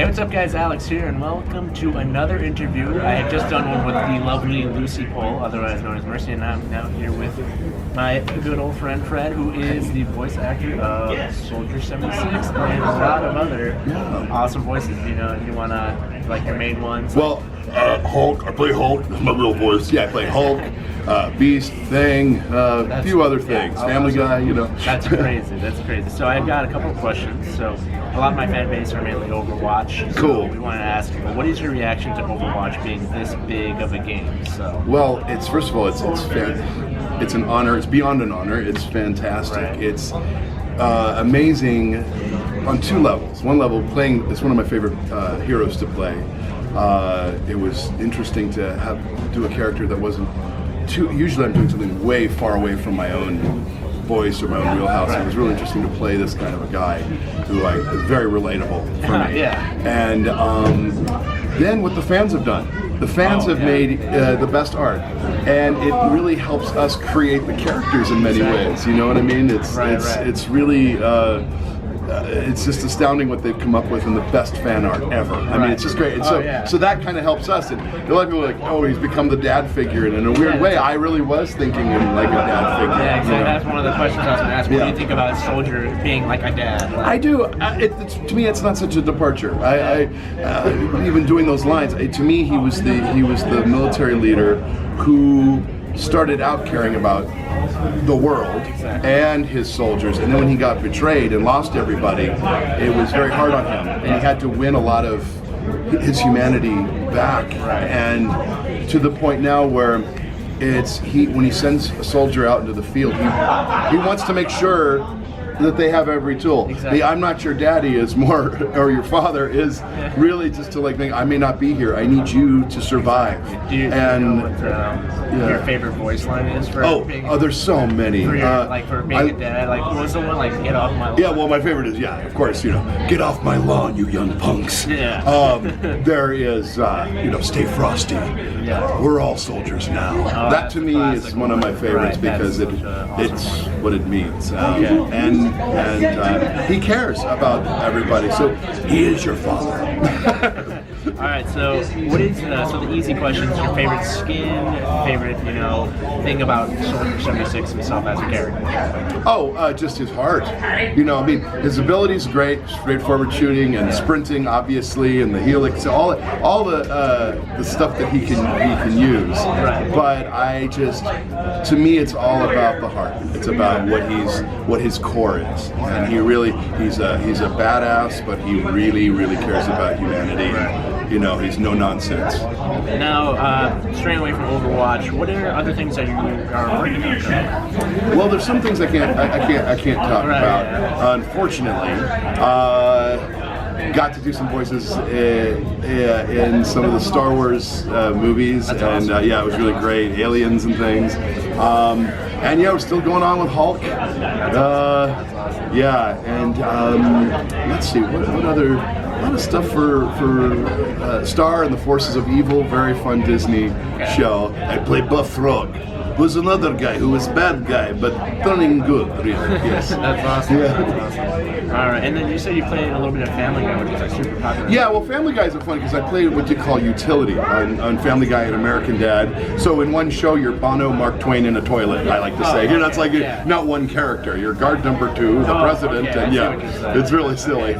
what's up guys, Alex here, and welcome to another interview. I have just done one with the lovely Lucy Pohl, otherwise known as Mercy, and I'm now here with my good old friend Fred, who is the voice actor of Soldier 76 and a lot of other awesome voices. You want to, like your main ones? Well, Hulk, I play Hulk, that's my real voice. Yeah, I play Hulk, Beast, Thing, a few other things, Family Guy, That's crazy. So I've got a couple of questions. So a lot of my fan base are mainly Overwatch. So Cool. we wanted to ask you, what is your reaction to Overwatch being this big of a game? So Well, first of all, it's an honor. It's beyond an honor. It's fantastic. Right. It's amazing on two levels. One level, it's one of my favorite heroes to play. It was interesting to do a character that wasn't too. Usually, I'm doing something way far away from my own voice or my own wheelhouse. It was really interesting to play this kind of a guy who is very relatable for me. And then what the fans have done. The fans have made the best art, and it really helps us create the characters in many ways. You know what I mean? It's really. It's just astounding what they've come up with, and the best fan art ever. I mean, it's just great. And so that kind of helps us. And a lot of people are like, oh, he's become the dad figure, and in a weird way, I really was thinking him like a dad figure. Yeah, exactly. That's one of the questions I was going to ask. What do you think about Soldier being like a dad? I do. To me, it's not such a departure. Even doing those lines, to me, he was the military leader who started out caring about the world and his soldiers, and then when he got betrayed and lost everybody, it was very hard on him, and he had to win a lot of his humanity back, and to the point now where when he sends a soldier out into the field, he wants to make sure that they have every tool. Exactly. The I'm not your daddy is more, or your father is really just to think, I may not be here, I need you to survive. Do you know what your favorite voice line is for being there's so many. For being a dad, what was the one, get off my lawn? Yeah, well, my favorite is, of course, get off my lawn, you young punks. There is, stay frosty. Yeah. We're all soldiers now. That to me is one of my favorites because it's what it means. And he cares about everybody. So he is your father. All right. So what is the easy questions? Your favorite skin? Favorite thing about Soldier 76 himself as a character? Just his heart. His ability's great, straightforward shooting and sprinting, obviously, and the helix, all the stuff that he can use. Right. But to me, it's all about the heart. It's about what his core is, and he's a badass, but he really, really cares about humanity. He's no nonsense. Now, straying away from Overwatch, what are other things that you are working on currently? Well, there's some things I can't talk about. Unfortunately, got to do some voices in some of the Star Wars movies. That's awesome. And it was really great. Aliens and things. We're still going on with Hulk. Let's see, what other. A lot of stuff for Star and the Forces of Evil, very fun Disney show. I play Buff Frog, who's another guy who is bad guy, but turning good, really. Yes. That's awesome. That's awesome. All right, and then you said you played a little bit of Family Guy, which is super popular. Yeah, well, Family Guy is fun because I played what you call utility on Family Guy and American Dad. So in one show, you're Bono, Mark Twain in a toilet, I like to say. That's not one character. You're guard number 2, the president, and it's really silly.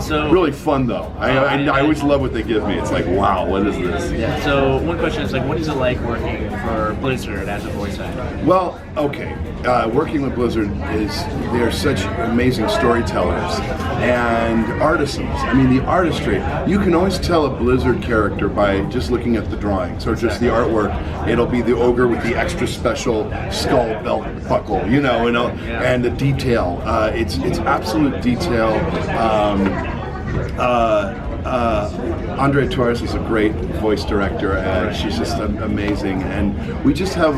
So really fun though. I always love what they give me. It's like, wow, what is this? Yeah. So one question is what is it like working for Blizzard as a voice actor? Well, okay. Working with Blizzard they're such amazing storytellers and artisans. I mean, the artistry. You can always tell a Blizzard character by just looking at the drawings or just the artwork. It'll be the ogre with the extra special skull belt buckle, and the detail. It's absolute detail. Andre Torres is a great voice director, and she's just amazing. And we just have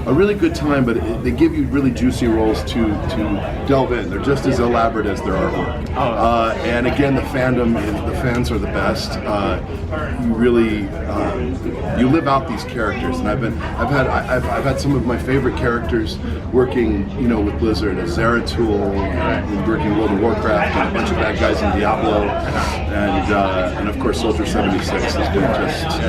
a really good time, but they give you really juicy roles to delve in. They're just as elaborate as their artwork. And again, the fans are the best. You really you live out these characters, and I've had some of my favorite characters working, with Blizzard, as Zeratul, working World of Warcraft, and a bunch of bad guys in Diablo, and of course Soldier 76 has been just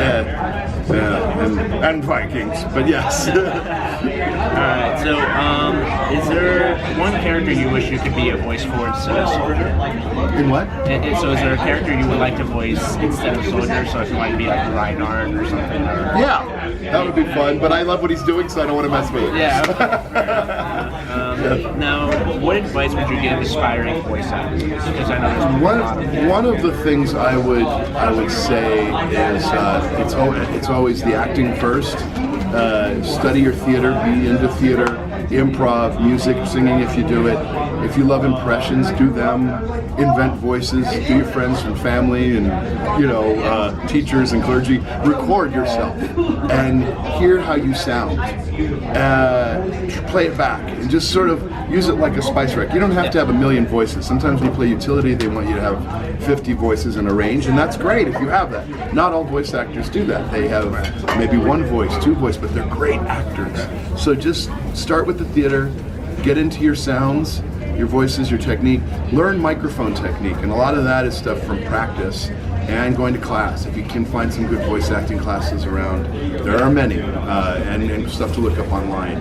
and Vikings, but yes. Alright, so is there one character you wish you could be a voice for instead of Soldier? In what? So is there a character you would like to voice instead of Soldier? So if you want to be like Reinhardt or something? Or... Yeah, that would be fun, but I love what he's doing, so I don't want to mess with it. Yeah, okay. Now, what advice would you give aspiring voice actors? Because I know there's one of the things I would say is it's always the acting first. Study your theater, be into theater, improv, music, singing if you do it. If you love impressions, do them. Invent voices, do your friends and family and teachers and clergy. Record yourself and hear how you sound. Play it back and just sort of use it like a spice rack. You don't have to have a million voices. Sometimes when you play utility, they want you to have 50 voices in a range, and that's great if you have that. Not all voice actors do that. They have maybe one voice, two voices, but they're great actors. So just start with the theater, get into your sounds, your voices, your technique, learn microphone technique, and a lot of that is stuff from practice and going to class. If you can find some good voice acting classes around, there are many, and stuff to look up online.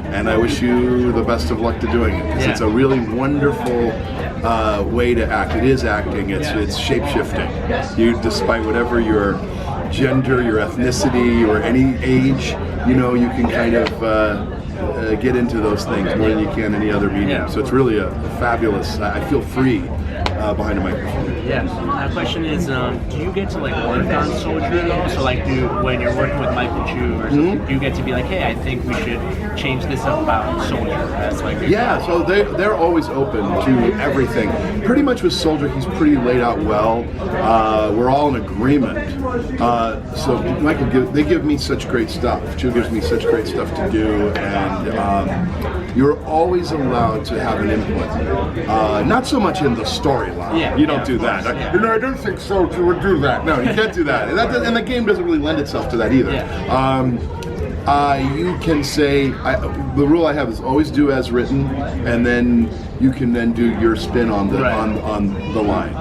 And I wish you the best of luck to doing it, because it's a really wonderful way to act. It is acting. It's shape-shifting. You, despite whatever your gender, your ethnicity, or any age, you can kind of get into those things more than you can any other medium. So it's really a fabulous. I feel free behind a microphone. Yeah. My question is, do you get to work on Soldier? So when you're working with Michael Chu or something, do you get to be like, hey, I think we should change this up about Soldier? As so they're always open to everything. Pretty much with Soldier, he's pretty laid out well. We're all in agreement. So Michael, they give me such great stuff. Chu gives me such great stuff to do, and you're always allowed to have an input. Not so much in the storyline. You don't do that. I don't think Soldier would do that. No, you can't do that. And the game doesn't really lend itself to that either. You can say, the rule I have is always do as written, and then you can then do your spin on the on the line.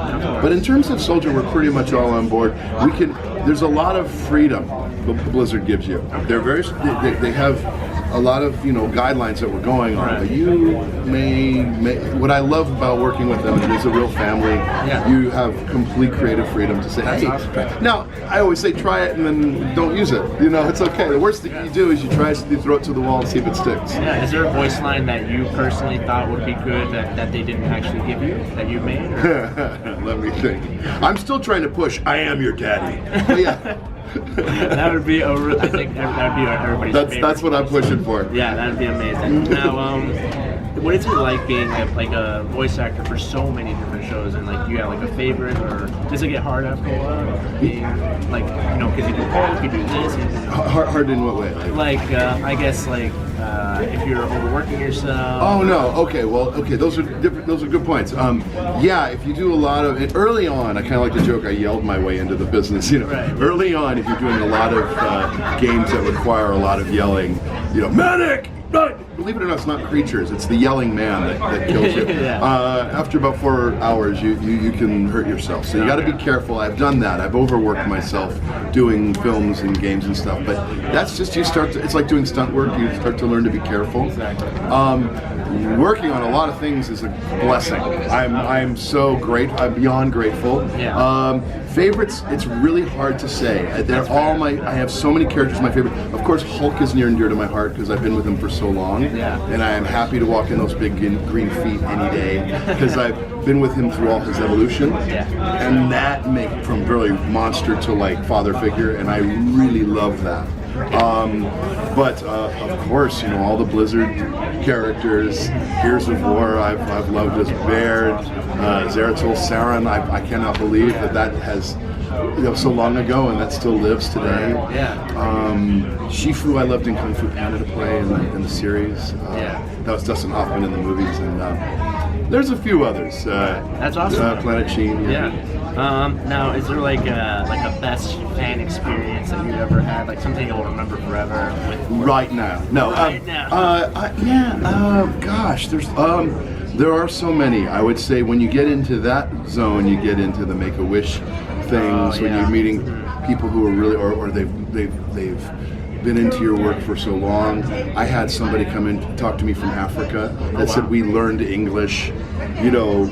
But in terms of Soldier, we're pretty much all on board. There's a lot of freedom Blizzard gives you. They're they have a lot of guidelines that we're going on, but you may what I love about working with them is it's a real family. You have complete creative freedom to say, hey, now I always say try it and then don't use it. It's okay. The worst thing you do is you throw it to the wall and see if it sticks. Is there a voice line that you personally thought would be good that they didn't actually give you, that you made? Let me think. I'm still trying to push I am your daddy. But that would be I think that would be everybody's favorite. That's what I'm pushing for. Yeah, that would be amazing. Now, what is it like being a voice actor for so many different shows, and do you have a favorite, or does it get hard after a while? Being because you do both, you do this. Hard in what way? I guess if you're overworking yourself. Oh no. Okay. Well. Okay. Those are different. Those are good points. If you do a lot of early on, I kind of like to joke. I yelled my way into the business. Early on, if you're doing a lot of games that require a lot of yelling, medic. Believe it or not, it's not creatures. It's the yelling man that kills you. After about 4 hours, you can hurt yourself. So you got to be careful. I've done that. I've overworked myself doing films and games and stuff. But that's just it's like doing stunt work. You start to learn to be careful. Exactly. Working on a lot of things is a blessing. I'm so great. I'm beyond grateful. Favorites, it's really hard to say. I have so many characters my favorite. Of course, Hulk is near and dear to my heart because I've been with him for so long. And I am happy to walk in those big green feet any day because I've been with him through all his evolution. And that makes from really monster to father figure, and I really love that. But of course, all the Blizzard characters, Gears of War, I've loved as Baird, Zeratul, Saren. I cannot believe that has so long ago, and that still lives today. Shifu I loved in Kung Fu Panda to play in the series. That was Dustin Hoffman in the movies, and there's a few others. That's awesome. Planet Sheen. Now, is there like a best fan experience that you ever had, like something you'll remember forever? Right now, no. Gosh, there are so many. I would say when you get into that zone, you get into the Make-A-Wish things when you're meeting people who are really, or they've been into your work for so long. I had somebody come in talk to me from Africa that said we learned English,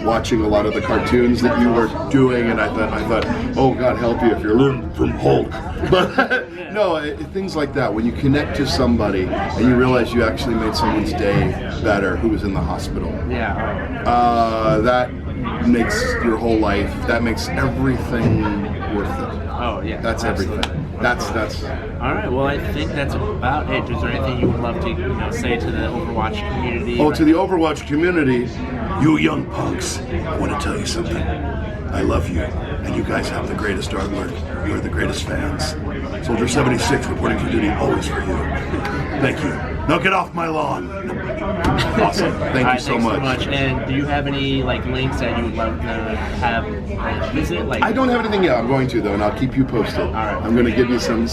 watching a lot of the cartoons that you were doing, and I thought, oh God help you if you're learning from Hulk. But no, things like that. When you connect to somebody and you realize you actually made someone's day better who was in the hospital. That makes your whole life. That makes everything worth it. Oh yeah, that's absolutely. Everything. That's. All right. Well, I think that's about it. Is there anything you would love to say to the Overwatch community? Oh, to the Overwatch community, you young punks! I want to tell you something. I love you, and you guys have the greatest artwork. You're the greatest fans. Soldier 76 reporting for duty, always for you. Thank you. Now get off my lawn. Awesome. Thank you so much. And do you have any links that you would love to have visit? I don't have anything yet. I'm going to though, and I'll keep you posted. All right. I'm going to give you some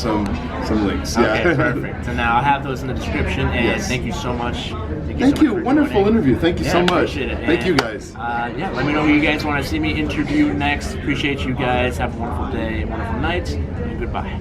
links. Okay, perfect. So now I'll have those in the description. And thank you so much. Thank you. Wonderful interview. Thank you so much. Appreciate it. Thank you guys. Let me know who you guys want to see me interview next. Appreciate you guys. Have a wonderful day, wonderful night, and goodbye.